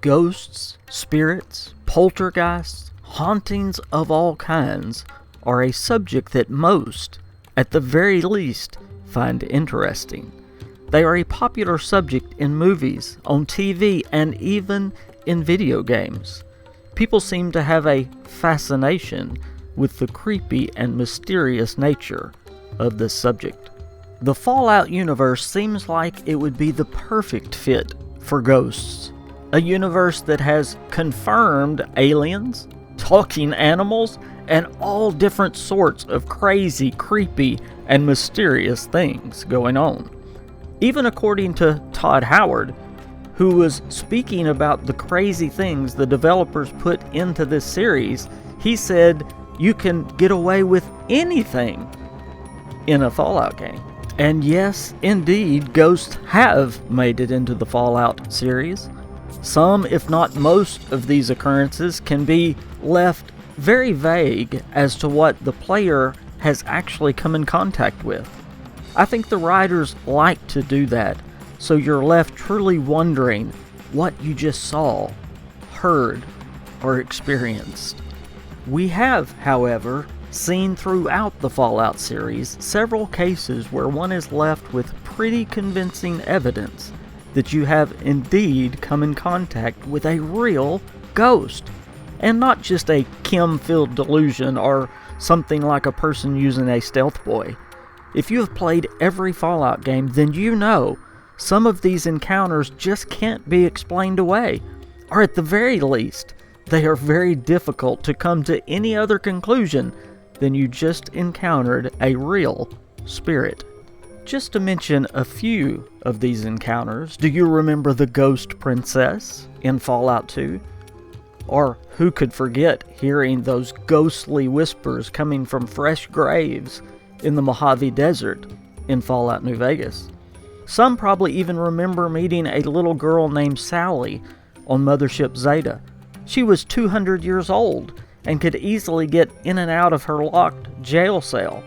Ghosts, spirits, poltergeists, hauntings of all kinds are a subject that most, at the very least, find interesting. They are a popular subject in movies, on TV, and even in video games. People seem to have a fascination with the creepy and mysterious nature of this subject. The Fallout universe seems like it would be the perfect fit for ghosts. A universe that has confirmed aliens, talking animals, and all different sorts of crazy, creepy, and mysterious things going on. Even according to Todd Howard, who was speaking about the crazy things the developers put into this series, he said you can get away with anything in a Fallout game. And yes, indeed, ghosts have made it into the Fallout series. Some, if not most, of these occurrences can be left very vague as to what the player has actually come in contact with. I think the writers like to do that, so you're left truly wondering what you just saw, heard, or experienced. We have, however, seen throughout the Fallout series several cases where one is left with pretty convincing evidence that you have indeed come in contact with a real ghost, and not just a chem-filled delusion or something like a person using a stealth boy. If you have played every Fallout game, then you know some of these encounters just can't be explained away, or at the very least, they are very difficult to come to any other conclusion than you just encountered a real spirit. Just to mention a few of these encounters, do you remember the Ghost Princess in Fallout 2? Or who could forget hearing those ghostly whispers coming from fresh graves in the Mojave Desert in Fallout New Vegas? Some probably even remember meeting a little girl named Sally on Mothership Zeta. She was 200 years old and could easily get in and out of her locked jail cell.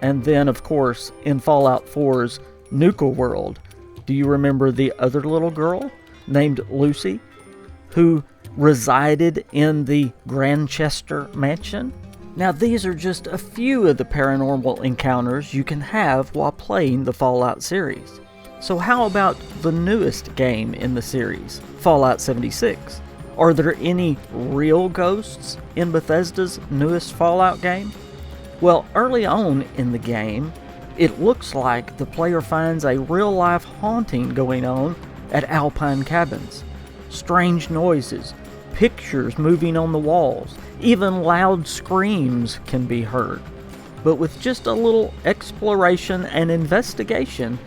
And then, of course, in Fallout 4's Nuka World, do you remember the other little girl named Lucy, who resided in the Grantchester Mansion? Now, these are just a few of the paranormal encounters you can have while playing the Fallout series. So how about the newest game in the series, Fallout 76? Are there any real ghosts in Bethesda's newest Fallout game? Well, early on in the game, it looks like the player finds a real-life haunting going on at Alpine Cabins. Strange noises, pictures moving on the walls, even loud screams can be heard. But with just a little exploration and investigation,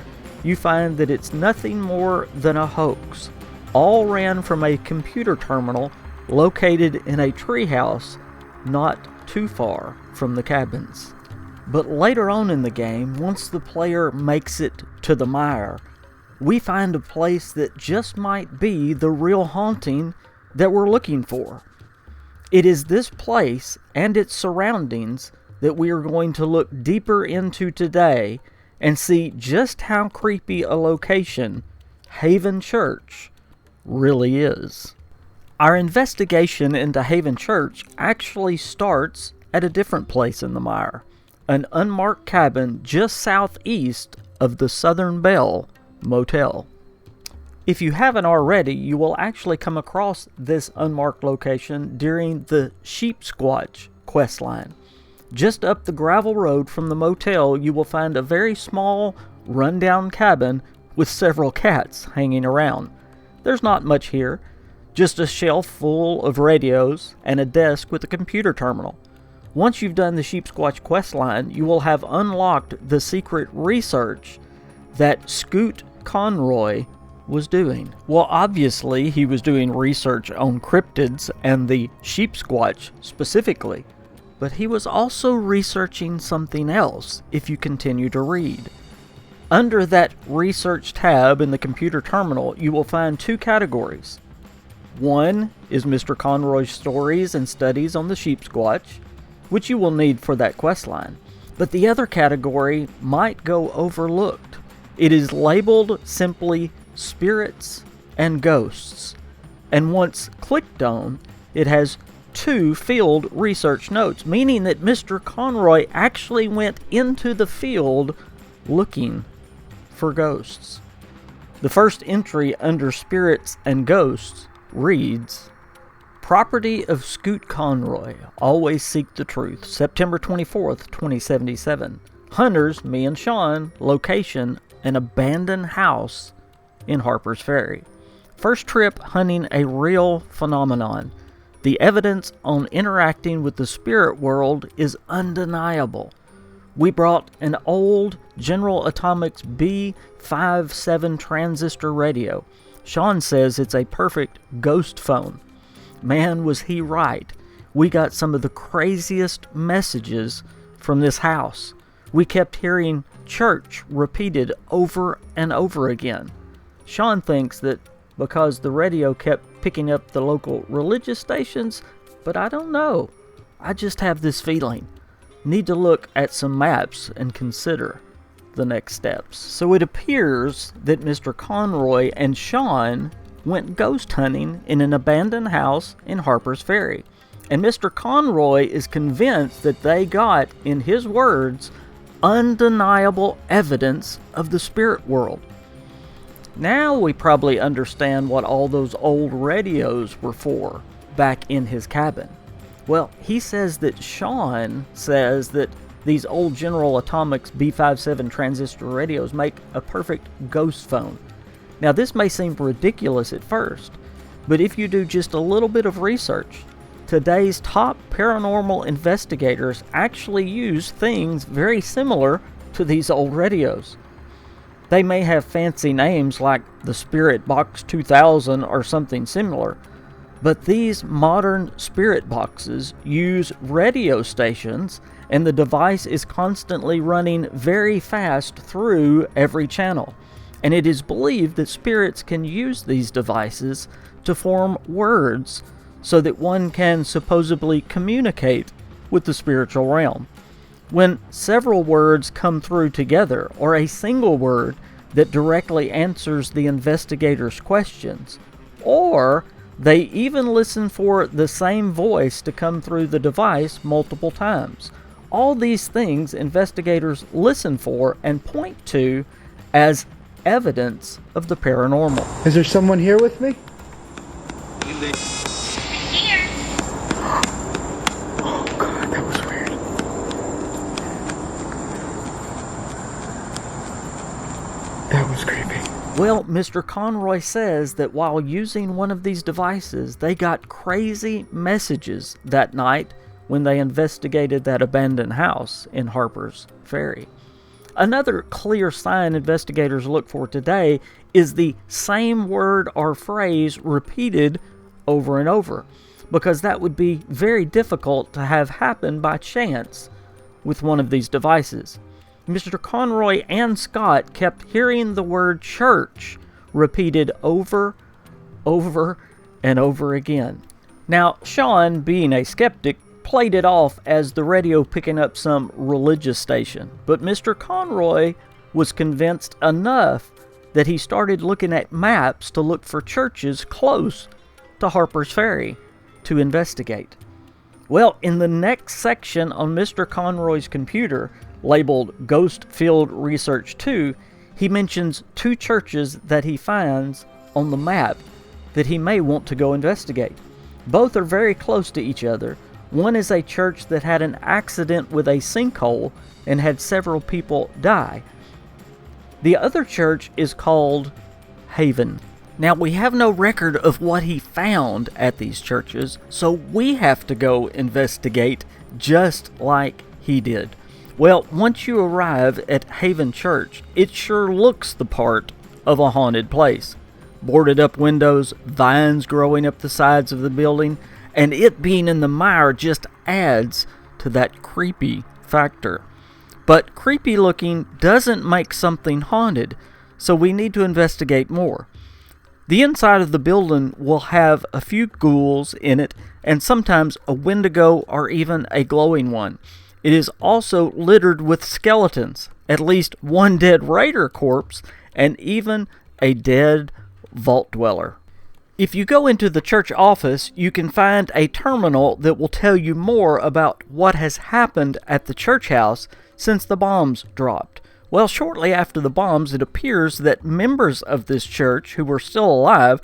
you find that it's nothing more than a hoax. All ran from a computer terminal located in a treehouse not too far from the cabins. But later on in the game, once the player makes it to the mire, we find a place that just might be the real haunting that we're looking for. It is this place and its surroundings that we are going to look deeper into today and see just how creepy a location Haven Church really is. Our investigation into Haven Church actually starts at a different place in the mire, an unmarked cabin just southeast of the Southern Belle Motel. If you haven't already, you will actually come across this unmarked location during the Sheep Squatch questline. Just up the gravel road from the motel, you will find a very small, rundown cabin with several cats hanging around. There's not much here, just a shelf full of radios and a desk with a computer terminal. Once you've done the Sheep Squatch questline, you will have unlocked the secret research that Scoot Conroy was doing. Well, obviously, he was doing research on cryptids and the Sheep Squatch specifically, but he was also researching something else if you continue to read. Under that research tab in the computer terminal, you will find two categories. One is Mr. Conroy's stories and studies on the Sheep Squatch, which you will need for that questline. But the other category might go overlooked. It is labeled simply Spirits and Ghosts. and once clicked on, it has 2 field research notes, meaning that Mr. Conroy actually went into the field looking for ghosts. The first entry under spirits and ghosts reads, Property of Scoot Conroy, always seek the truth. September 24th, 2077. Hunters, me and Sean, location, an abandoned house in Harper's Ferry. First trip hunting a real phenomenon. The evidence on interacting with the spirit world is undeniable. We brought an old General Atomics B57 transistor radio. Sean says it's a perfect ghost phone. Man, was he right. We got some of the craziest messages from this house. We kept hearing church repeated over and over again. Sean thinks that because the radio kept picking up the local religious stations, but I don't know. I just have this feeling. Need to look at some maps and consider the next steps. So it appears that Mr. Conroy and Sean went ghost hunting in an abandoned house in Harper's Ferry. And Mr. Conroy is convinced that they got, in his words, undeniable evidence of the spirit world. Now we probably understand what all those old radios were for back in his cabin. Well, he says that Sean says that these old General Atomics B57 transistor radios make a perfect ghost phone. Now this may seem ridiculous at first, but if you do just a little bit of research, today's top paranormal investigators actually use things very similar to these old radios. They may have fancy names like the Spirit Box 2000 or something similar, but these modern spirit boxes use radio stations, and the device is constantly running very fast through every channel. And it is believed that spirits can use these devices to form words so that one can supposedly communicate with the spiritual realm. When several words come through together, or a single word that directly answers the investigator's questions, or they even listen for the same voice to come through the device multiple times. All these things investigators listen for and point to as evidence of the paranormal. Is there someone here with me? Here. Oh God, that was weird. That was creepy. Well, Mr. Conroy says that while using one of these devices, they got crazy messages that night when they investigated that abandoned house in Harper's Ferry. Another clear sign investigators look for today is the same word or phrase repeated over and over, because that would be very difficult to have happen by chance with one of these devices. Mr. Conroy and Scott kept hearing the word church repeated over, and over again. Now, Sean, being a skeptic, played it off as the radio picking up some religious station, but Mr. Conroy was convinced enough that he started looking at maps to look for churches close to Harper's Ferry to investigate. Well, in the next section on Mr. Conroy's computer, labeled Ghost Field Research 2, he mentions 2 churches that he finds on the map that he may want to go investigate. Both are very close to each other. One is a church that had an accident with a sinkhole and had several people die. The other church is called Haven. Now, we have no record of what he found at these churches, so we have to go investigate just like he did. Well, once you arrive at Haven Church, it sure looks the part of a haunted place. Boarded up windows, vines growing up the sides of the building, and it being in the mire just adds to that creepy factor. But creepy looking doesn't make something haunted, so we need to investigate more. The inside of the building will have a few ghouls in it, and sometimes a wendigo or even a glowing one. It is also littered with skeletons, at least one dead raider corpse, and even a dead vault dweller. If you go into the church office, you can find a terminal that will tell you more about what has happened at the church house since the bombs dropped. Well, shortly after the bombs, it appears that members of this church who were still alive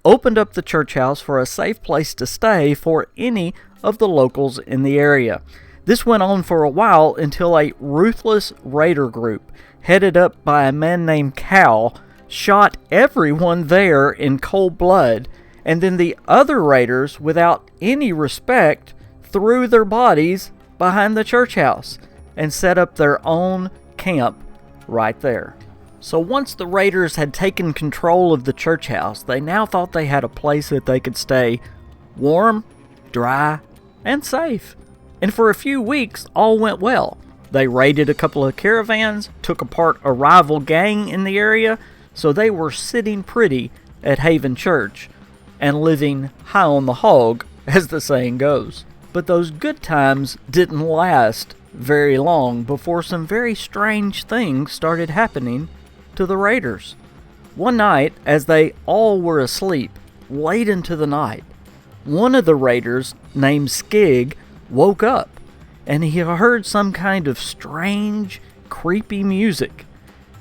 opened up the church house for a safe place to stay for any of the locals in the area. This went on for a while until a ruthless raider group, headed up by a man named Cal, shot everyone there in cold blood, and then the other raiders, without any respect, threw their bodies behind the church house and set up their own camp right there. So once the raiders had taken control of the church house, they now thought they had a place that they could stay warm, dry, and safe. And for a few weeks, all went well. They raided a couple of caravans, took apart a rival gang in the area, so they were sitting pretty at Haven Church and living high on the hog, as the saying goes. But those good times didn't last very long before some very strange things started happening to the raiders. One night, as they all were asleep, late into the night, one of the raiders, named Skig, woke up, and he heard some kind of strange, creepy music.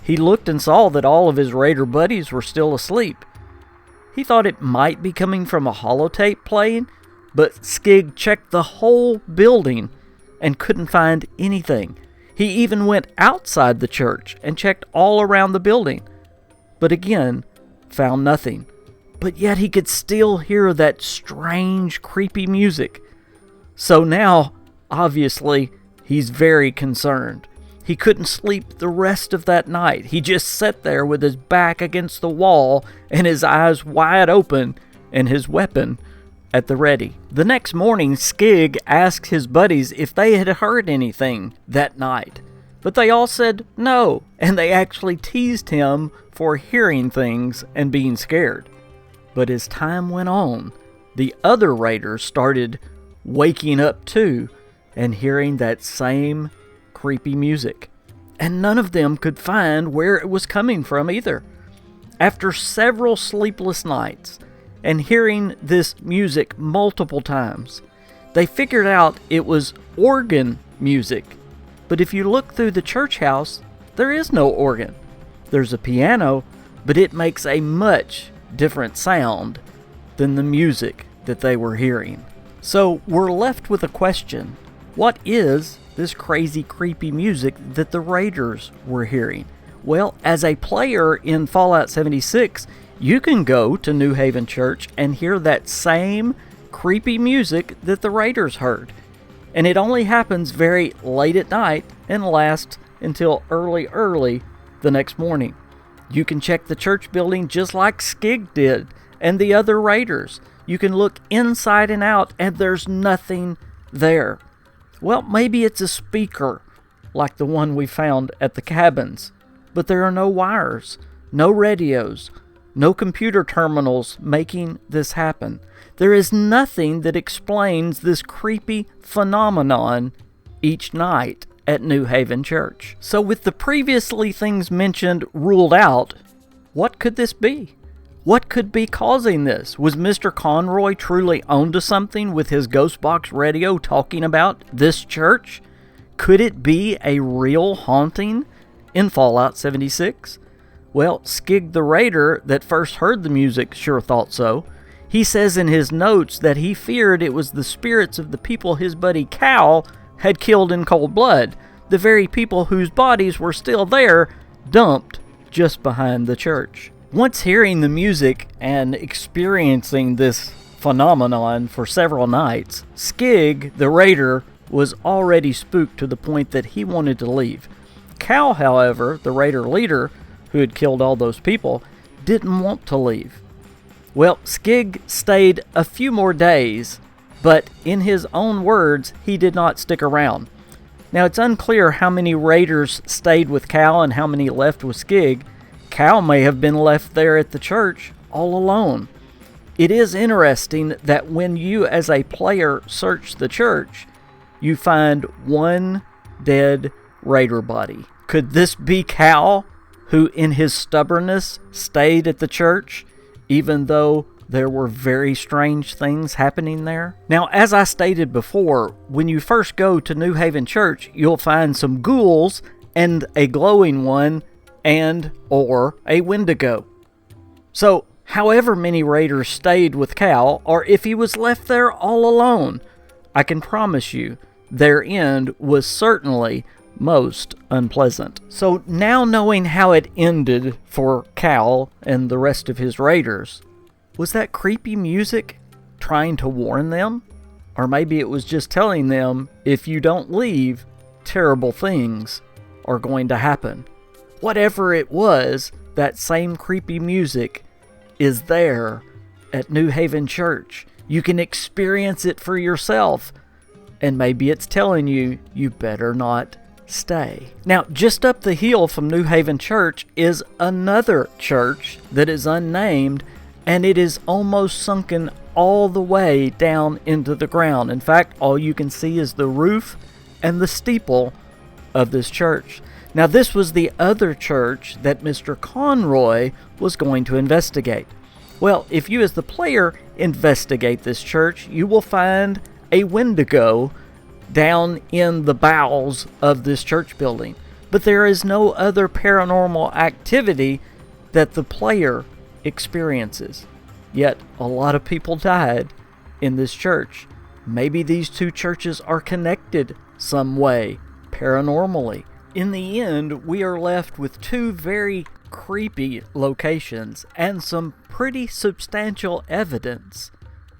He looked and saw that all of his raider buddies were still asleep. He thought it might be coming from a holotape playing, but Skig checked the whole building and couldn't find anything. He even went outside the church and checked all around the building, but again, found nothing. But yet he could still hear that strange, creepy music. So now, obviously, he's very concerned. He couldn't sleep the rest of that night. He just sat there with his back against the wall and his eyes wide open and his weapon at the ready. The next morning, Skig asked his buddies if they had heard anything that night. But they all said no, and they actually teased him for hearing things and being scared. But as time went on, the other raiders started waking up too and hearing that same creepy music. And none of them could find where it was coming from either. After several sleepless nights and hearing this music multiple times, they figured out it was organ music. But if you look through the church house, there is no organ. There's a piano, but it makes a much different sound than the music that they were hearing. So we're left with a question. What is this crazy, creepy music that the raiders were hearing? Well, as a player in Fallout 76, you can go to New Haven Church and hear that same creepy music that the raiders heard. And it only happens very late at night and lasts until early the next morning. You can check the church building just like Skig did and the other raiders. You can look inside and out and there's nothing there. Well, maybe it's a speaker like the one we found at the cabins, but there are no wires, no radios, no computer terminals making this happen. There is nothing that explains this creepy phenomenon each night at New Haven Church. So with the previously things mentioned ruled out, what could this be? What could be causing this? Was Mr. Conroy truly onto something with his ghost box radio talking about this church? Could it be a real haunting in Fallout 76? Well, Skig the Raider that first heard the music sure thought so. He says in his notes that he feared it was the spirits of the people his buddy Cal had killed in cold blood, the very people whose bodies were still there, dumped just behind the church. Once hearing the music and experiencing this phenomenon for several nights, Skig, the raider, was already spooked to the point that he wanted to leave. Cal, however, the raider leader, who had killed all those people, didn't want to leave. Well, Skig stayed a few more days, but in his own words, he did not stick around. Now, it's unclear how many raiders stayed with Cal and how many left with Skig. Cal may have been left there at the church all alone. It is interesting that when you as a player search the church, you find one dead raider body. Could this be Cal, who in his stubbornness stayed at the church, even though there were very strange things happening there. Now, as I stated before, when you first go to New Haven Church, you'll find some ghouls and a glowing one and or a Wendigo. So, however many raiders stayed with Cal, or if he was left there all alone, I can promise you their end was certainly most unpleasant. So now knowing how it ended for Cal and the rest of his raiders, was that creepy music trying to warn them? Or maybe it was just telling them, if you don't leave, terrible things are going to happen. Whatever it was, that same creepy music is there at New Haven Church. You can experience it for yourself. And maybe it's telling you, you better not stay. Now, just up the hill from New Haven Church is another church that is unnamed, and it is almost sunken all the way down into the ground. In fact, all you can see is the roof and the steeple of this church. Now, this was the other church that Mr. Conroy was going to investigate. Well, if you as the player investigate this church, you will find a Wendigo down in the bowels of this church building. But there is no other paranormal activity that the player experiences. Yet a lot of people died in this church. Maybe these two churches are connected some way, paranormally. In the end, we are left with two very creepy locations and some pretty substantial evidence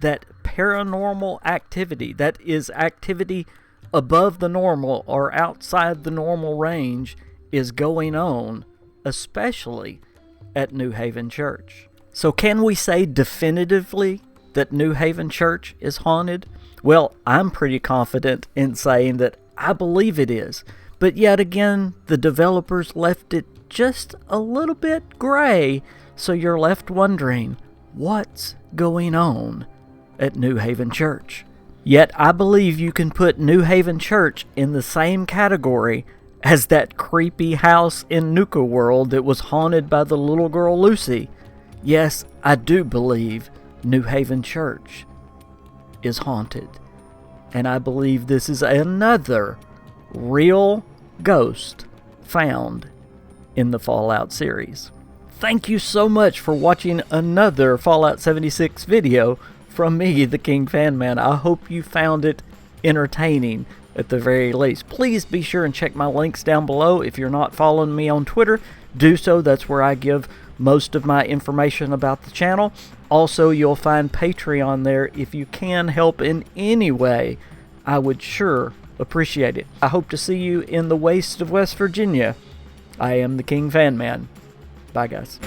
that paranormal activity, that is activity above the normal or outside the normal range, is going on, especially at New Haven Church. So can we say definitively that New Haven Church is haunted? Well, I'm pretty confident in saying that I believe it is. But yet again, the developers left it just a little bit gray, so you're left wondering, what's going on at New Haven Church? Yet I believe you can put New Haven Church in the same category as that creepy house in Nuka World that was haunted by the little girl Lucy. Yes, I do believe New Haven Church is haunted. And I believe this is another real ghost found in the Fallout series. Thank you so much for watching another Fallout 76 video from me, the KingFanMan. I hope you found it entertaining at the very least. Please be sure and check my links down below. If you're not following me on Twitter, do so. That's where I give most of my information about the channel. Also, you'll find Patreon there. If you can help in any way, I would sure appreciate it. I hope to see you in the wastes of West Virginia. I am the KingFanMan. Bye, guys.